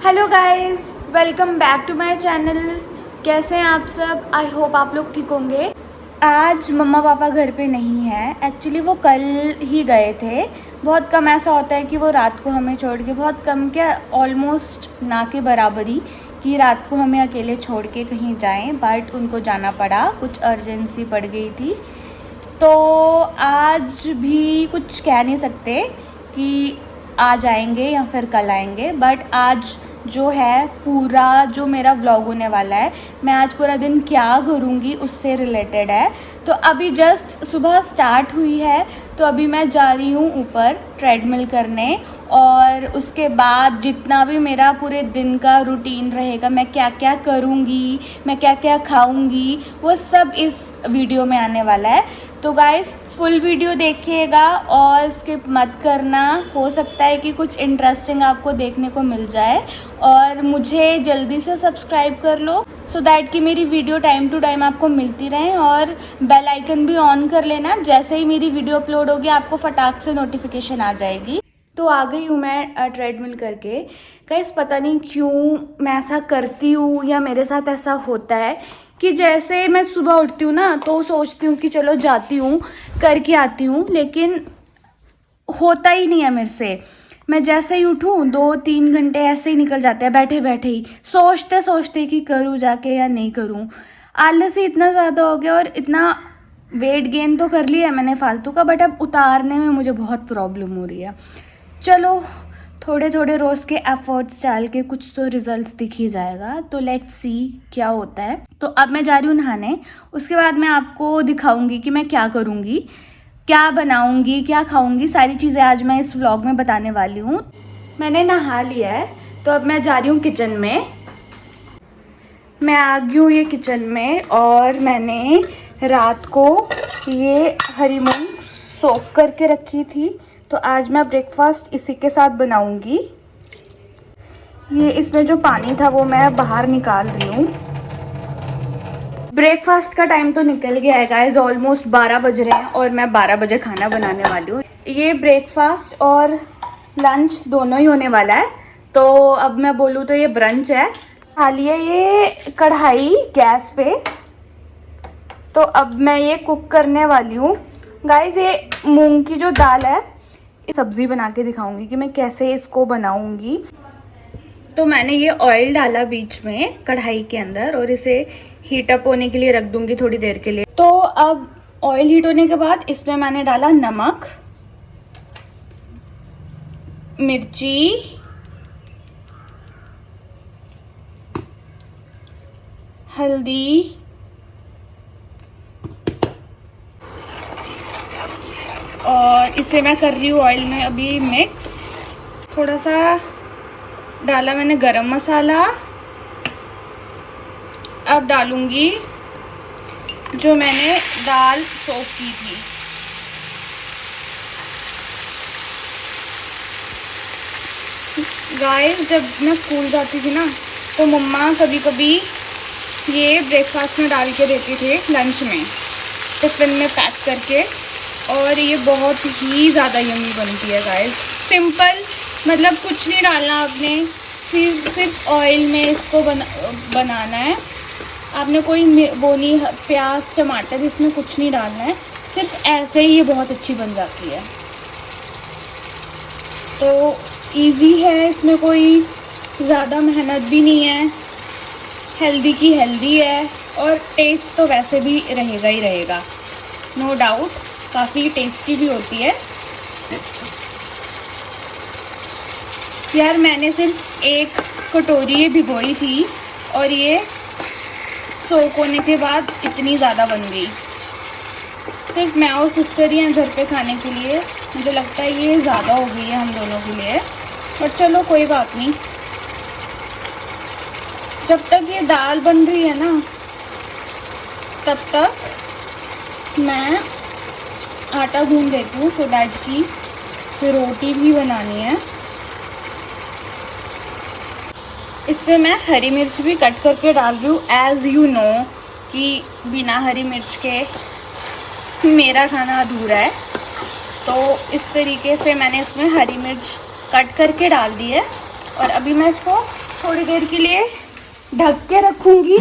Hello guys, welcome back to my channel. कैसे हैं आप सब? आई होप आप लोग ठीक होंगे। आज मम्मा पापा घर पे नहीं है। एक्चुअली वो कल ही गए थे। बहुत कम ऐसा होता है कि वो रात को हमें छोड़ के, बहुत कम क्या, ऑलमोस्ट ना के बराबरी कि रात को हमें अकेले छोड़ के कहीं जाएं, बट उनको जाना पड़ा, कुछ अर्जेंसी पड़ गई थी। तो आज भी कुछ कह नहीं सकते कि आज आएंगे या फिर कल आएंगे, बट आज जो है पूरा जो मेरा व्लॉग होने वाला है, मैं आज पूरा दिन क्या करूँगी उससे रिलेटेड है। तो अभी जस्ट सुबह स्टार्ट हुई है, तो अभी मैं जा रही हूँ ऊपर ट्रेडमिल करने, और उसके बाद जितना भी मेरा पूरे दिन का रूटीन रहेगा, मैं क्या क्या करूँगी, मैं क्या क्या खाऊँगी, वो सब इस वीडियो में आने वाला है। तो गाइस फुल वीडियो देखिएगा और स्किप मत करना। हो सकता है कि कुछ इंटरेस्टिंग आपको देखने को मिल जाए, और मुझे जल्दी से सब्सक्राइब कर लो सो दैट कि मेरी वीडियो टाइम टू टाइम आपको मिलती रहे, और बेल आइकन भी ऑन कर लेना। जैसे ही मेरी वीडियो अपलोड होगी आपको फटाक से नोटिफिकेशन आ जाएगी। तो आ गई हूँ मैं ट्रेडमिल करके। गाइस पता नहीं क्यों मैं ऐसा करती हूँ या मेरे साथ ऐसा होता है कि जैसे मैं सुबह उठती हूँ ना, तो सोचती हूँ कि चलो जाती हूँ करके आती हूँ, लेकिन होता ही नहीं है मेरे से। मैं जैसे ही उठूँ 2-3 घंटे ऐसे ही निकल जाते हैं बैठे बैठे ही, सोचते सोचते कि करूँ जाके या नहीं करूँ। आलस ही इतना ज़्यादा हो गया, और इतना वेट गेन तो कर लिया है मैंने फालतू का, बट अब उतारने में मुझे बहुत प्रॉब्लम हो रही है। चलो थोड़े थोड़े रोज़ के एफर्ट्स डाल के कुछ तो रिजल्ट्स दिख ही जाएगा, तो लेट्स सी क्या होता है। तो अब मैं जा रही हूँ नहाने, उसके बाद मैं आपको दिखाऊंगी कि मैं क्या करूँगी, क्या बनाऊँगी, क्या खाऊँगी, सारी चीज़ें आज मैं इस व्लॉग में बताने वाली हूँ। मैंने नहा लिया है, तो अब मैं जा रही हूँ किचन में। मैं आ गई हूँ ये किचन में, और मैंने रात को ये हरी मूंग सोख करके रखी थी, तो आज मैं ब्रेकफास्ट इसी के साथ बनाऊंगी। ये इसमें जो पानी था वो मैं बाहर निकाल रही हूँ। ब्रेकफास्ट का टाइम तो निकल गया है गाइस, ऑलमोस्ट 12 बज रहे हैं, और मैं 12 बजे खाना बनाने वाली हूँ। ये ब्रेकफास्ट और लंच दोनों ही होने वाला है, तो अब मैं बोलूँ तो ये ब्रंच है। खा लिया ये कढ़ाई गैस पे, तो अब मैं ये कुक करने वाली हूँ। गाइस ये मूंग की जो दाल है, सब्जी बना के दिखाऊंगी कि मैं कैसे इसको बनाऊंगी। तो मैंने ये ऑयल डाला बीच में कढ़ाई के अंदर, और इसे हीट अप होने के लिए रख दूंगी थोड़ी देर के लिए। तो अब ऑयल हीट होने के बाद इसमें मैंने डाला नमक, मिर्ची, हल्दी, और इसे मैं कर रही हूँ ऑयल में अभी मिक्स। थोड़ा सा डाला मैंने गरम मसाला। अब डालूंगी जो मैंने दाल सोख की थी। गाइस जब मैं स्कूल जाती थी ना, तो मम्मा कभी कभी ये ब्रेकफास्ट में डाल के देती थी, लंच में टिफ़िन में पैक करके, और ये बहुत ही ज़्यादा यम्मी बनती है गाइस। सिंपल, मतलब कुछ नहीं डालना आपने, सिर्फ ऑयल में इसको बनाना है। आपने कोई वो नहीं, प्याज टमाटर इसमें कुछ नहीं डालना है, सिर्फ ऐसे ही ये बहुत अच्छी बन जाती है। तो इजी है, इसमें कोई ज़्यादा मेहनत भी नहीं है, हेल्दी की हेल्दी है, और टेस्ट तो वैसे भी रहेगा ही रहेगा, नो डाउट। काफ़ी टेस्टी भी होती है यार। मैंने सिर्फ एक कटोरी ये भिगोई थी, और ये सोख होने के बाद इतनी ज़्यादा बन गई। सिर्फ मैं और सिस्टर ही हैं घर पे खाने के लिए, मुझे लगता है ये ज़्यादा हो गई है हम दोनों के लिए, बट चलो कोई बात नहीं। जब तक ये दाल बन रही है ना, तब तक मैं आटा गूंद देती हूँ, सो दैट की फिर रोटी भी बनानी है। इसमें मैं हरी मिर्च भी कट करके डाल रही हूँ। एज़ यू नो कि बिना हरी मिर्च के मेरा खाना अधूरा है। तो इस तरीके से मैंने इसमें हरी मिर्च कट करके डाल दी है और अभी मैं इसको थोड़ी देर के लिए ढक के रखूँगी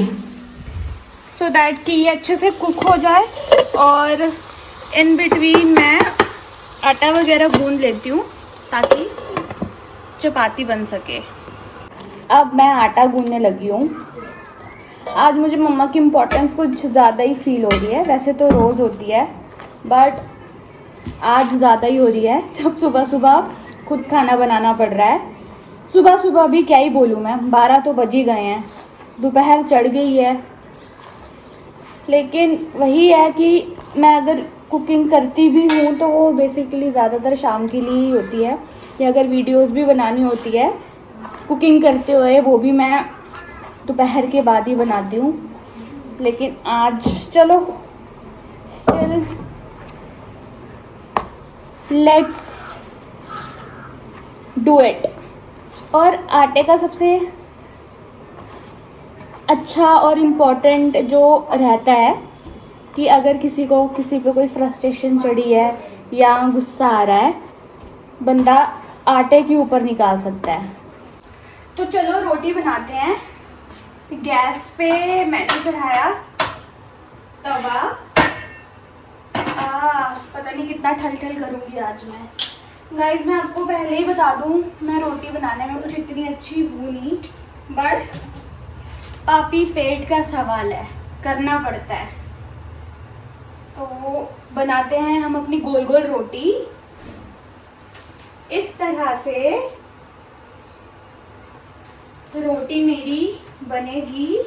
सो दैट कि ये अच्छे से कुक हो जाए। और इन बिटवीन मैं आटा वगैरह गूंद लेती हूँ ताकि चपाती बन सके। अब मैं आटा गूंदने लगी हूँ। आज मुझे मम्मा की इम्पोर्टेंस कुछ ज़्यादा ही फील हो रही है, वैसे तो रोज़ होती है बट आज ज़्यादा ही हो रही है जब सुबह सुबह खुद खाना बनाना पड़ रहा है। सुबह सुबह भी क्या ही बोलूँ मैं, 12 तो बज ही गए हैं, दोपहर चढ़ गई है। लेकिन वही है कि मैं अगर कुकिंग करती भी हूँ तो वो बेसिकली ज़्यादातर शाम के लिए ही होती है, या अगर वीडियोस भी बनानी होती है कुकिंग करते हुए वो भी मैं दोपहर के बाद ही बनाती हूँ। लेकिन आज चलो स्टिल लेट्स डू इट। और आटे का सबसे अच्छा और इम्पॉर्टेंट जो रहता है कि अगर किसी पे कोई फ्रस्ट्रेशन चढ़ी है या गुस्सा आ रहा है, बंदा आटे के ऊपर निकाल सकता है। तो चलो रोटी बनाते हैं। गैस पे मैंने चढ़ाया तवा। पता नहीं कितना ठल ठल करूँगी आज मैं। गाइस मैं आपको पहले ही बता दूँ, मैं रोटी बनाने में कुछ इतनी अच्छी हूँ नहीं, बट पापी पेट का सवाल है, करना पड़ता है। तो बनाते हैं हम अपनी गोल गोल रोटी। इस तरह से रोटी मेरी बनेगी।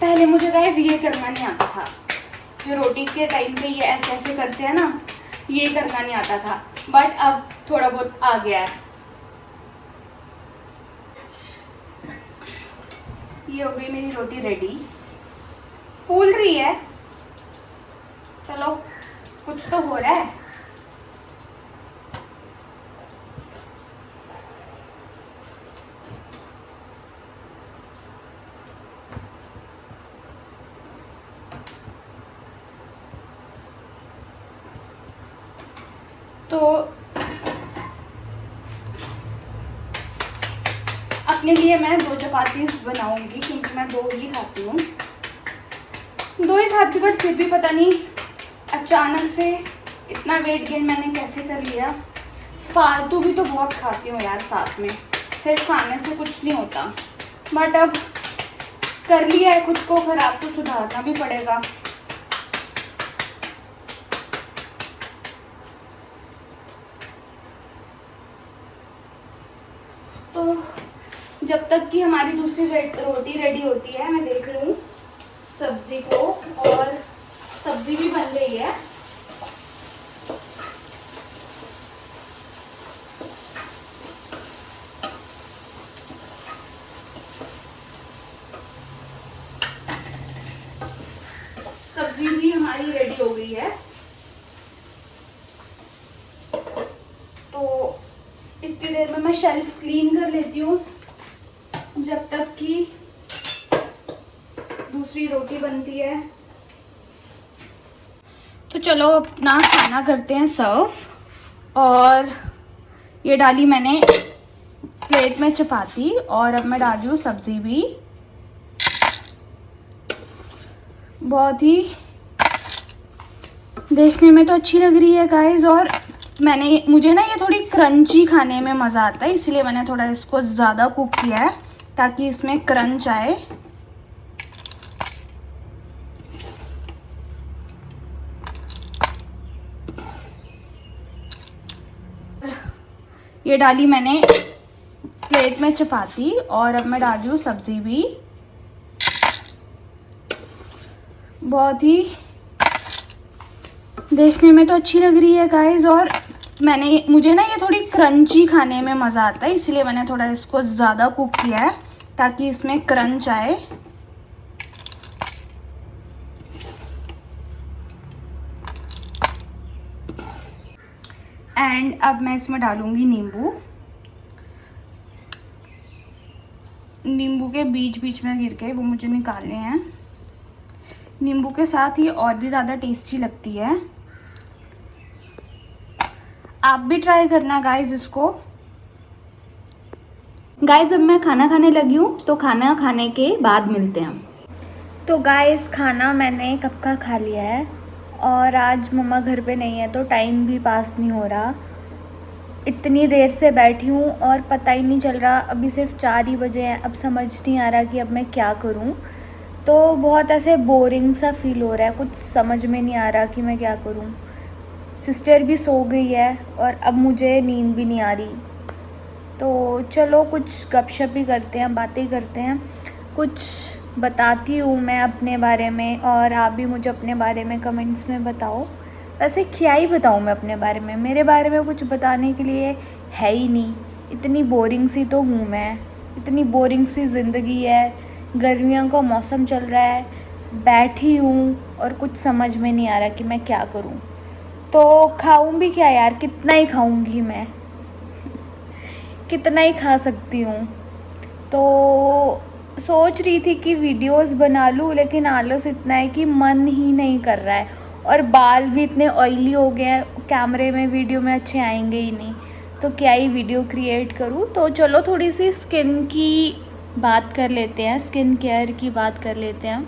पहले मुझे गाइस ये करना नहीं आता था, जो रोटी के टाइम पे ये ऐसे ऐसे करते हैं ना, ये करना नहीं आता था, बट अब थोड़ा बहुत आ गया है। ये हो गई मेरी रोटी रेडी, फूल रही है। चलो कुछ तो हो रहा है। तो अपने लिए मैं 2 चपाती बनाऊंगी क्योंकि मैं 2 ही खाती हूँ, 2 ही खाती हूँ। बट फिर भी पता नहीं अचानक से इतना वेट गेन मैंने कैसे कर लिया। फालतू भी तो बहुत खाती हूँ यार, साथ में सिर्फ खाने से कुछ नहीं होता, बट अब कर लिया है खुद को खराब तो सुधारना भी पड़ेगा। तो जब तक कि हमारी दूसरी रोटी रेडी होती है, मैं देख लूँ सब्जी को, और सब्जी भी बन गई है। सब्जी भी हमारी रेडी हो गई है। तो इतनी देर में मैं शेल्फ क्लीन कर लेती हूँ जब तक कि दूसरी रोटी बनती है। तो चलो अपना खाना करते हैं सर्व। और ये डाली मैंने प्लेट में चपाती, और अब मैं डाल रही हूँ सब्जी भी। बहुत ही देखने में तो अच्छी लग रही है गाइस, और मुझे ना ये थोड़ी क्रंची खाने में मज़ा आता है, इसलिए मैंने थोड़ा इसको ज़्यादा कुक किया है ताकि इसमें क्रंच आए। ये डाली मैंने प्लेट में चपाती, और अब मैं डाल रही हूँ सब्जी भी। बहुत ही देखने में तो अच्छी लग रही है गाइस, और मुझे ना ये थोड़ी क्रंची खाने में मज़ा आता है, इसलिए मैंने थोड़ा इसको ज़्यादा कुक किया है ताकि इसमें क्रंच आए। एंड अब मैं इसमें डालूँगी नींबू। नींबू के बीच बीच में गिर गए, वो मुझे निकालने हैं। नींबू के साथ ये और भी ज़्यादा टेस्टी लगती है। आप भी ट्राई करना गाइस इसको। गाइस अब मैं खाना खाने लगी हूँ, तो खाना खाने के बाद मिलते हैं। तो गाइस खाना मैंने कब का खा लिया है और आज मम्मा घर पे नहीं है, तो टाइम भी पास नहीं हो रहा। इतनी देर से बैठी हूँ और पता ही नहीं चल रहा, अभी सिर्फ 4 ही बजे हैं। अब समझ नहीं आ रहा कि अब मैं क्या करूँ। तो बहुत ऐसे बोरिंग सा फील हो रहा है, कुछ समझ में नहीं आ रहा कि मैं क्या करूँ। सिस्टर भी सो गई है और अब मुझे नींद भी नहीं आ रही। तो चलो कुछ गपशप ही करते हैं, बातें करते हैं, कुछ बताती हूँ मैं अपने बारे में और आप भी मुझे अपने बारे में कमेंट्स में बताओ। वैसे क्या ही बताऊँ मैं अपने बारे में, मेरे बारे में कुछ बताने के लिए है ही नहीं। इतनी बोरिंग सी तो हूँ मैं, इतनी बोरिंग सी ज़िंदगी है। गर्मियों का मौसम चल रहा है, बैठी हूँ और कुछ समझ में नहीं आ रहा कि मैं क्या करूँ। तो खाऊँ भी क्या यार, कितना ही खाऊँगी मैं, कितना ही खा सकती हूँ। तो सोच रही थी कि वीडियोस बना लूँ, लेकिन आलस इतना है कि मन ही नहीं कर रहा है। और बाल भी इतने ऑयली हो गए हैं, कैमरे में वीडियो में अच्छे आएंगे ही नहीं, तो क्या ही वीडियो क्रिएट करूँ। तो चलो थोड़ी सी स्किन की बात कर लेते हैं, स्किन केयर की बात कर लेते हैं।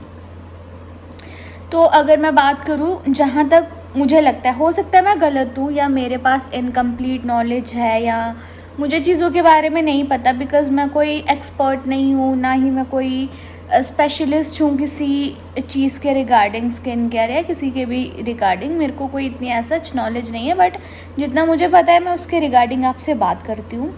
तो अगर मैं बात करूँ, जहाँ तक मुझे लगता है, हो सकता है मैं गलत हूँ या मेरे पास इनकम्प्लीट नॉलेज है या मुझे चीज़ों के बारे में नहीं पता, बिकॉज़ मैं कोई एक्सपर्ट नहीं हूँ, ना ही मैं कोई स्पेशलिस्ट हूँ किसी चीज़ के रिगार्डिंग, स्किन केयर या किसी के भी रिगार्डिंग। मेरे को कोई इतनी ऐसा नॉलेज नहीं है, बट जितना मुझे पता है मैं उसके रिगार्डिंग आपसे बात करती हूँ।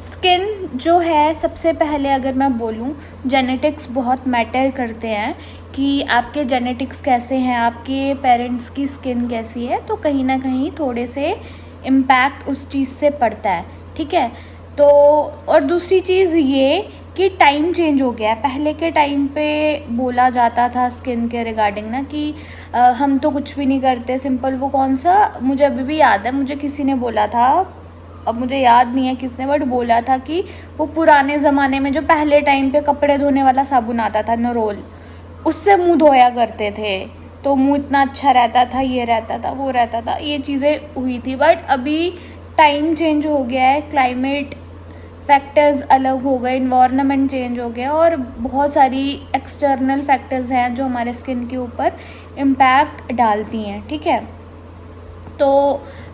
स्किन जो है, सबसे पहले अगर मैं बोलूँ, जेनेटिक्स बहुत मैटर करते हैं कि आपके जेनेटिक्स कैसे हैं, आपके पेरेंट्स की स्किन कैसी है, तो कहीं ना कहीं थोड़े से इम्पैक्ट उस चीज़ से पड़ता है, ठीक है। तो और दूसरी चीज़ ये कि टाइम चेंज हो गया है। पहले के टाइम पे बोला जाता था स्किन के रिगार्डिंग ना कि हम तो कुछ भी नहीं करते, सिंपल। वो कौन सा, मुझे अभी भी याद है, मुझे किसी ने बोला था, अब मुझे याद नहीं है किसने, बट बोला था कि वो पुराने ज़माने में जो पहले टाइम पे कपड़े धोने वाला साबुन आता था, नरोल, उससे मुंह धोया करते थे, तो मुंह इतना अच्छा रहता था, ये रहता था, वो रहता था, ये चीज़ें हुई थी। बट अभी टाइम चेंज हो गया है, क्लाइमेट फैक्टर्स अलग हो गए, इन्वायरमेंट चेंज हो गया और बहुत सारी एक्सटर्नल फैक्टर्स हैं जो हमारे स्किन के ऊपर इम्पैक्ट डालती हैं, ठीक है। तो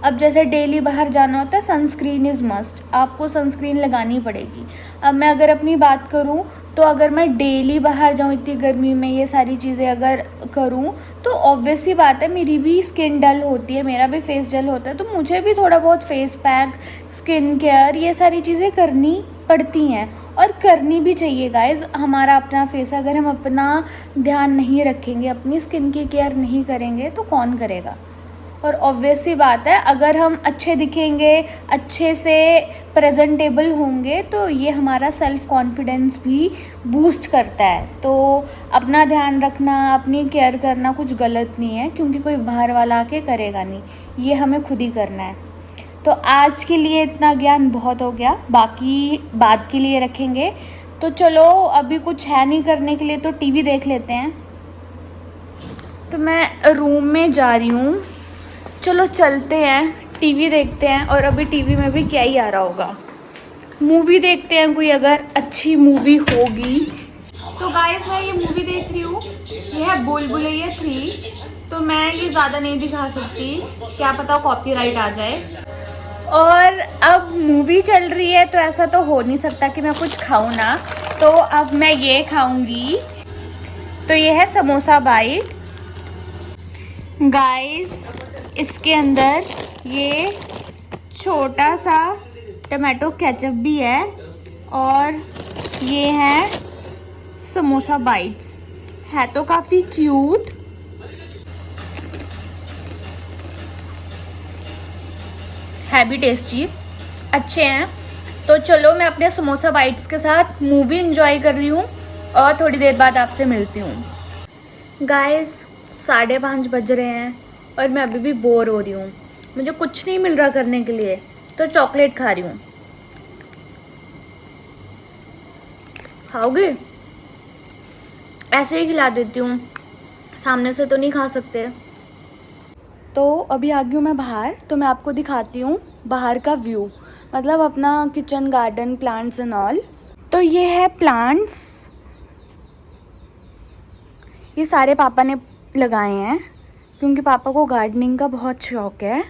अब जैसे डेली बाहर जाना होता है, सनस्क्रीन इज़ मस्ट, आपको सनस्क्रीन लगानी पड़ेगी। अब मैं अगर अपनी बात करूं, तो अगर मैं डेली बाहर जाऊं इतनी गर्मी में, ये सारी चीज़ें अगर करूं, तो ऑब्वियस सी बात है मेरी भी स्किन डल होती है, मेरा भी फेस डल होता है, तो मुझे भी थोड़ा बहुत फेस पैक, स्किन केयर, ये सारी चीज़ें करनी पड़ती हैं और करनी भी चाहिए गाइज। हमारा अपना फेस, अगर हम अपना ध्यान नहीं रखेंगे, अपनी स्किन की केयर नहीं करेंगे, तो कौन करेगा। और ऑब्वियस सी बात है, अगर हम अच्छे दिखेंगे, अच्छे से प्रेजेंटेबल होंगे, तो ये हमारा सेल्फ कॉन्फिडेंस भी बूस्ट करता है। तो अपना ध्यान रखना, अपनी केयर करना कुछ गलत नहीं है, क्योंकि कोई बाहर वाला आके करेगा नहीं, ये हमें खुद ही करना है। तो आज के लिए इतना ज्ञान बहुत हो गया, बाकी बाद के लिए रखेंगे। तो चलो अभी कुछ है नहीं करने के लिए, तो टीवी देख लेते हैं। तो मैं रूम में जा रही हूँ, चलो चलते हैं, टीवी देखते हैं। और अभी टीवी में भी क्या ही आ रहा होगा, मूवी देखते हैं, कोई अगर अच्छी मूवी होगी। तो गाइस मैं ये मूवी देख रही हूँ, ये है बुलबुलैया 3। तो मैं ये ज़्यादा नहीं दिखा सकती, क्या पता कॉपीराइट आ जाए। और अब मूवी चल रही है, तो ऐसा तो हो नहीं सकता कि मैं कुछ खाऊँ ना, तो अब मैं ये खाऊँगी। तो ये है समोसा बाइट गाइस, इसके अंदर ये छोटा सा टमाटो केचप भी है और ये है समोसा बाइट्स, है तो काफ़ी क्यूट। है भी टेस्टी, अच्छे हैं। तो चलो मैं अपने समोसा बाइट्स के साथ मूवी एंजॉय कर रही हूँ और थोड़ी देर बाद आपसे मिलती हूँ। गाइस 5:30 बज रहे हैं और मैं अभी भी बोर हो रही हूँ। मुझे कुछ नहीं मिल रहा करने के लिए, तो चॉकलेट खा रही हूँ। खाओगे? ऐसे ही खिला देती हूँ, सामने से तो नहीं खा सकते। तो अभी आ गई हूँ मैं बाहर, तो मैं आपको दिखाती हूँ बाहर का व्यू, मतलब अपना kitchen garden, plants and all. तो ये है प्लांट्स, ये सारे पापा ने लगाए हैं क्योंकि पापा को गार्डनिंग का बहुत शौक़ है।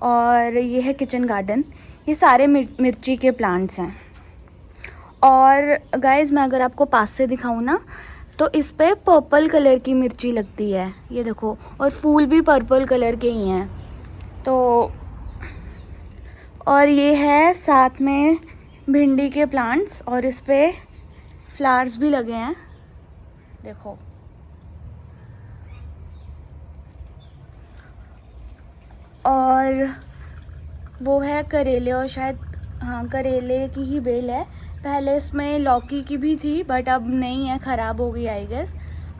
और ये है किचन गार्डन, ये सारे मिर्ची के प्लांट्स हैं। और गाइस मैं अगर आपको पास से दिखाऊँ ना, तो इस पे पर्पल कलर की मिर्ची लगती है, ये देखो, और फूल भी पर्पल कलर के ही हैं। तो और ये है साथ में भिंडी के प्लांट्स, और इस पे फ्लावर्स भी लगे हैं, देखो। और वो है करेले, और शायद हाँ करेले की ही बेल है। पहले इसमें लौकी की भी थी बट अब नहीं है, ख़राब हो गई आई गेस।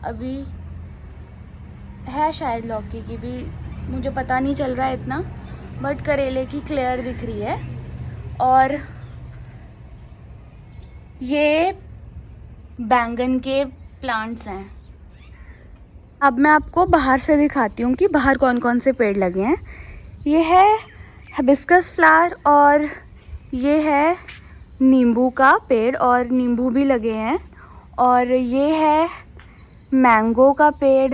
अभी है शायद लौकी की भी, मुझे पता नहीं चल रहा है इतना, बट करेले की क्लियर दिख रही है। और ये बैंगन के प्लांट्स हैं। अब मैं आपको बाहर से दिखाती हूँ कि बाहर कौन कौन से पेड़ लगे हैं। ये है हिबिस्कस फ्लावर, और ये है नींबू का पेड़, और नींबू भी लगे हैं। और ये है मैंगो का पेड़,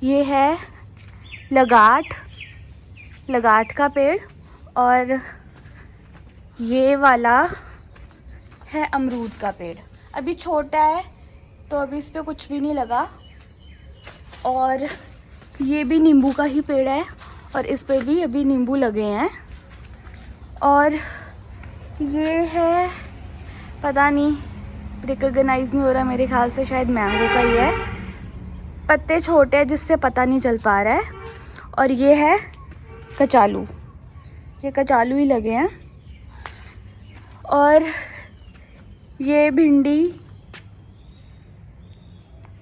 ये है लगाठ का पेड़, और ये वाला है अमरूद का पेड़। अभी छोटा है तो अभी इस पे कुछ भी नहीं लगा। और ये भी नींबू का ही पेड़ है, और इस पे भी अभी नींबू लगे हैं। और ये है, पता नहीं, रिकॉग्नाइज नहीं हो रहा, मेरे ख्याल से शायद मैंगो का ही है। पत्ते छोटे हैं जिससे पता नहीं चल पा रहा है। और ये है कचालू, ये कचालू ही लगे हैं। और ये भिंडी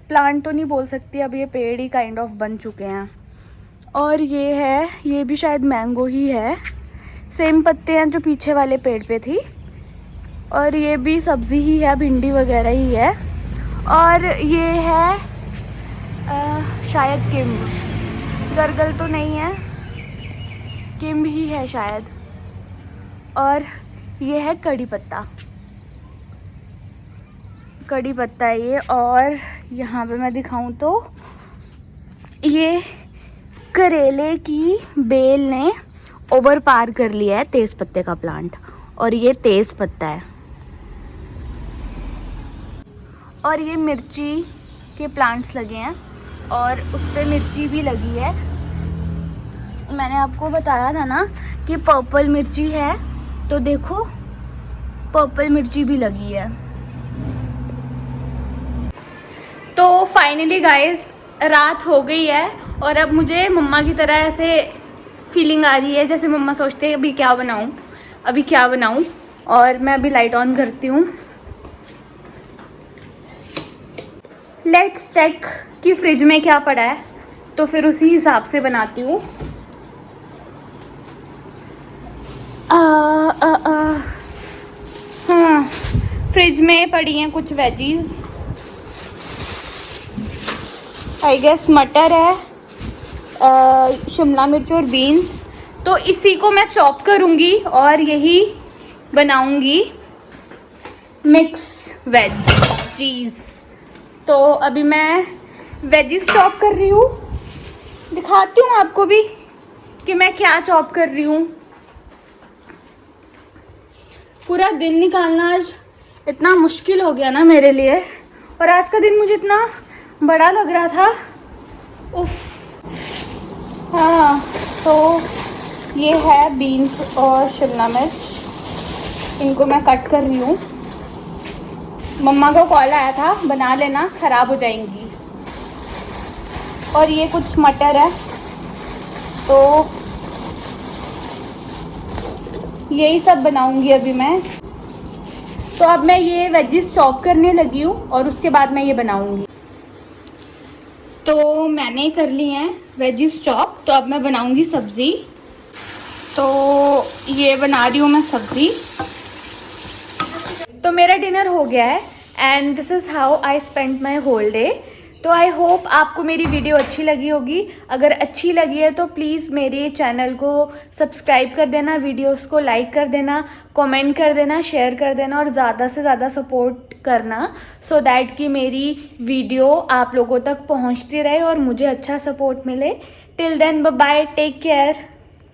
प्लांट तो नहीं बोल सकती, अब ये पेड़ ही काइंड ऑफ बन चुके हैं। और ये है, ये भी शायद मैंगो ही है, सेम पत्ते हैं जो पीछे वाले पेड़ पे थी। और ये भी सब्ज़ी ही है, भिंडी वगैरह ही है। और ये है शायद किम्ब, गरगल तो नहीं है, किम्ब ही है शायद। और ये है कड़ी पत्ता है ये। और यहाँ पे मैं दिखाऊं तो ये करेले की बेल ने ओवर पार कर लिया है तेज़ पत्ते का प्लांट, और ये तेज़ पत्ता है। और ये मिर्ची के प्लांट्स लगे हैं, और उस पर मिर्ची भी लगी है। मैंने आपको बताया था ना कि पर्पल मिर्ची है, तो देखो पर्पल मिर्ची भी लगी है। तो फाइनली गाइस रात हो गई है, और अब मुझे मम्मा की तरह ऐसे फीलिंग आ रही है जैसे मम्मा सोचते हैं अभी क्या बनाऊं। और मैं अभी लाइट ऑन करती हूँ। लेट्स चेक कि फ्रिज में क्या पड़ा है, तो फिर उसी हिसाब से बनाती हूँ। हाँ, फ्रिज में पड़ी हैं कुछ वेजीज, आई गेस मटर है, शिमला मिर्च और बीन्स। तो इसी को मैं चॉप करूँगी और यही बनाऊँगी मिक्स वेजीज। तो अभी मैं वेजीज चॉप कर रही हूँ, दिखाती हूँ आपको भी कि मैं क्या चॉप कर रही हूँ। पूरा दिन निकालना आज इतना मुश्किल हो गया ना मेरे लिए, और आज का दिन मुझे इतना बड़ा लग रहा था। उफ। हाँ, तो ये है बीन्स और शिमला मिर्च, इनको मैं कट कर रही हूँ। मम्मा को कॉल आया था बना लेना, ख़राब हो जाएंगी। और ये कुछ मटर है, तो यही सब बनाऊंगी अभी मैं। तो अब मैं ये वेजिस चॉप करने लगी हूँ और उसके बाद मैं ये बनाऊंगी। तो मैंने कर ली हैं वेजिस चॉप, तो अब मैं बनाऊंगी सब्ज़ी। तो ये बना रही हूँ मैं सब्ज़ी। तो मेरा डिनर हो गया है and this is how I spend my whole day. तो आई होप आपको मेरी वीडियो अच्छी लगी होगी। अगर अच्छी लगी है तो प्लीज़ मेरे चैनल को सब्सक्राइब कर देना, वीडियोस को लाइक कर देना, कमेंट कर देना, शेयर कर देना और ज़्यादा से ज़्यादा सपोर्ट करना सो दैट कि मेरी वीडियो आप लोगों तक पहुंचती रहे और मुझे अच्छा सपोर्ट मिले। Till then bye bye, take care.